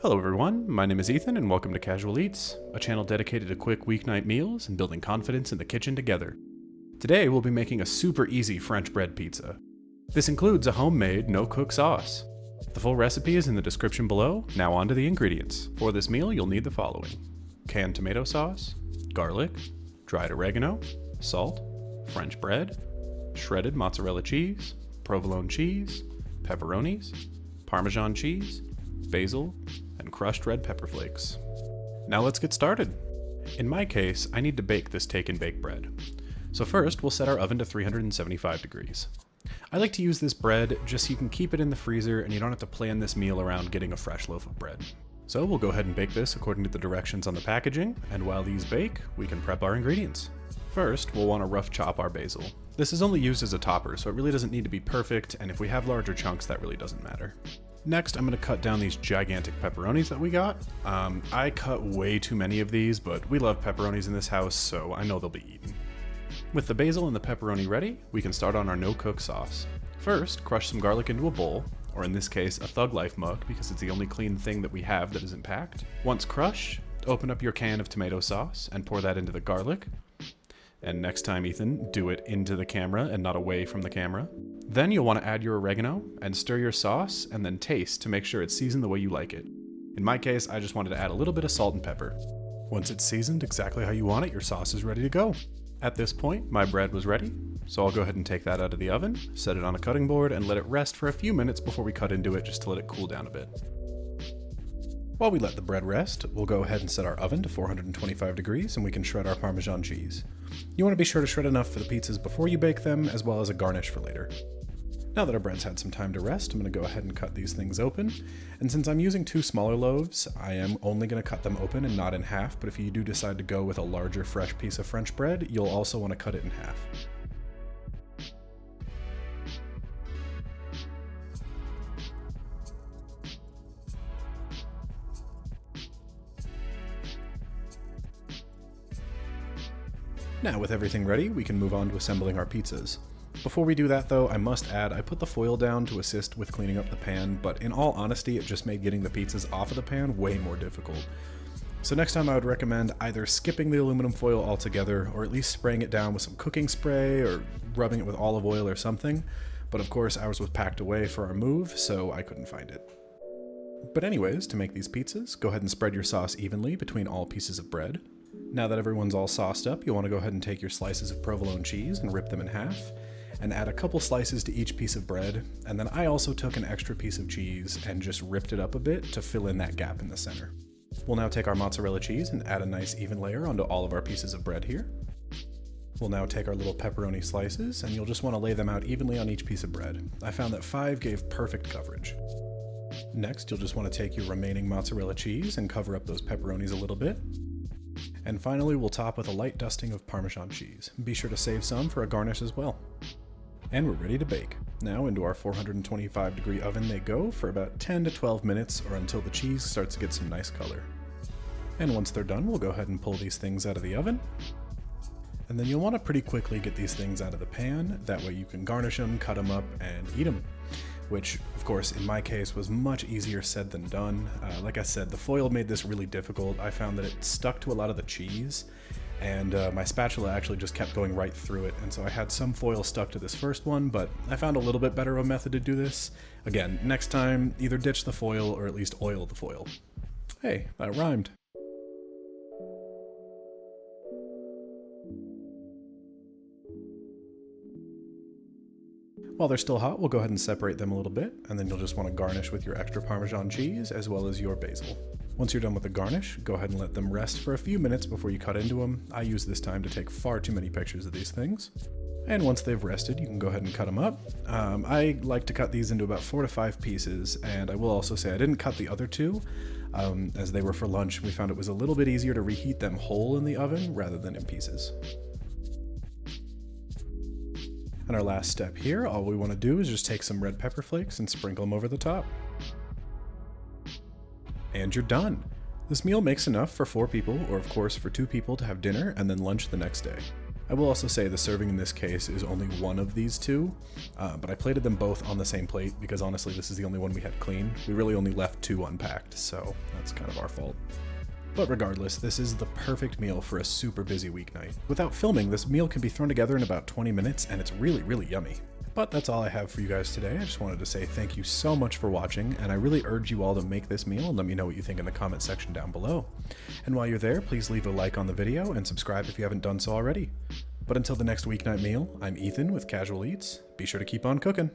Hello everyone, my name is Ethan and welcome to Casual Eats, a channel dedicated to quick weeknight meals and building confidence in the kitchen together. Today we'll be making a super easy French bread pizza. This includes a homemade no-cook sauce. The full recipe is in the description below. Now on to the ingredients. For this meal you'll need the following: canned tomato sauce, garlic, dried oregano, salt, French bread, shredded mozzarella cheese, provolone cheese, pepperonis, Parmesan cheese, basil, and crushed red pepper flakes. Now let's get started. In my case, I need to bake this take and bake bread. So first, we'll set our oven to 375 degrees. I like to use this bread just so you can keep it in the freezer and you don't have to plan this meal around getting a fresh loaf of bread. So we'll go ahead and bake this according to the directions on the packaging, and while these bake, we can prep our ingredients. First, we'll want to rough chop our basil. This is only used as a topper, so it really doesn't need to be perfect, and if we have larger chunks, that really doesn't matter. Next, I'm going to cut down these gigantic pepperonis that we got. I cut way too many of these, but we love pepperonis in this house, so I know they'll be eaten. With the basil and the pepperoni ready, we can start on our no-cook sauce. First, crush some garlic into a bowl, or in this case, a Thug Life mug, because it's the only clean thing that we have that isn't packed. Once crushed, open up your can of tomato sauce and pour that into the garlic. And next time, Ethan, do it into the camera and not away from the camera. Then you'll want to add your oregano and stir your sauce and then taste to make sure it's seasoned the way you like it. In my case, I just wanted to add a little bit of salt and pepper. Once it's seasoned exactly how you want it, your sauce is ready to go. At this point, my bread was ready, so I'll go ahead and take that out of the oven, set it on a cutting board, and let it rest for a few minutes before we cut into it just to let it cool down a bit. While we let the bread rest, we'll go ahead and set our oven to 425 degrees and we can shred our Parmesan cheese. You want to be sure to shred enough for the pizzas before you bake them, as well as a garnish for later. Now that our bread's had some time to rest, I'm going to go ahead and cut these things open. And since I'm using two smaller loaves, I am only going to cut them open and not in half, but if you do decide to go with a larger fresh piece of French bread, you'll also want to cut it in half. Now with everything ready, we can move on to assembling our pizzas. Before we do that though, I must add I put the foil down to assist with cleaning up the pan, but in all honesty it just made getting the pizzas off of the pan way more difficult. So next time I would recommend either skipping the aluminum foil altogether, or at least spraying it down with some cooking spray, or rubbing it with olive oil or something, but of course ours was packed away for our move, so I couldn't find it. But anyways, to make these pizzas, go ahead and spread your sauce evenly between all pieces of bread. Now that everyone's all sauced up, you'll want to go ahead and take your slices of provolone cheese and rip them in half, and add a couple slices to each piece of bread, and then I also took an extra piece of cheese and just ripped it up a bit to fill in that gap in the center. We'll now take our mozzarella cheese and add a nice even layer onto all of our pieces of bread here. We'll now take our little pepperoni slices, and you'll just want to lay them out evenly on each piece of bread. I found that 5 gave perfect coverage. Next, you'll just want to take your remaining mozzarella cheese and cover up those pepperonis a little bit. And finally, we'll top with a light dusting of Parmesan cheese. Be sure to save some for a garnish as well. And we're ready to bake. Now into our 425 degree oven they go for about 10 to 12 minutes, or until the cheese starts to get some nice color. And once they're done, we'll go ahead and pull these things out of the oven. And then you'll want to pretty quickly get these things out of the pan, that way you can garnish them, cut them up, and eat them. Which, of course, in my case was much easier said than done. Like I said, the foil made this really difficult. I found that it stuck to a lot of the cheese, and my spatula actually just kept going right through it, and so I had some foil stuck to this first one, but I found a little bit better of a method to do this. Again, next time, either ditch the foil or at least oil the foil. Hey, that rhymed. While they're still hot, we'll go ahead and separate them a little bit, and then you'll just want to garnish with your extra Parmesan cheese as well as your basil. Once you're done with the garnish, go ahead and let them rest for a few minutes before you cut into them. I use this time to take far too many pictures of these things. And once they've rested, you can go ahead and cut them up. I like to cut these into about 4 to 5 pieces, and I will also say I didn't cut the other 2, as they were for lunch. We found it was a little bit easier to reheat them whole in the oven rather than in pieces. And our last step here, all we want to do is just take some red pepper flakes and sprinkle them over the top. And you're done! This meal makes enough for 4 people, or of course for 2 people to have dinner and then lunch the next day. I will also say the serving in this case is only one of these two, but I plated them both on the same plate because honestly this is the only one we had clean. We really only left 2 unpacked, so that's kind of our fault. But regardless, this is the perfect meal for a super busy weeknight. Without filming, this meal can be thrown together in about 20 minutes and it's really, really yummy. But that's all I have for you guys today. I just wanted to say thank you so much for watching, and I really urge you all to make this meal and let me know what you think in the comment section down below. And while you're there, please leave a like on the video and subscribe if you haven't done so already. But until the next weeknight meal, I'm Ethan with Casual Eats. Be sure to keep on cooking.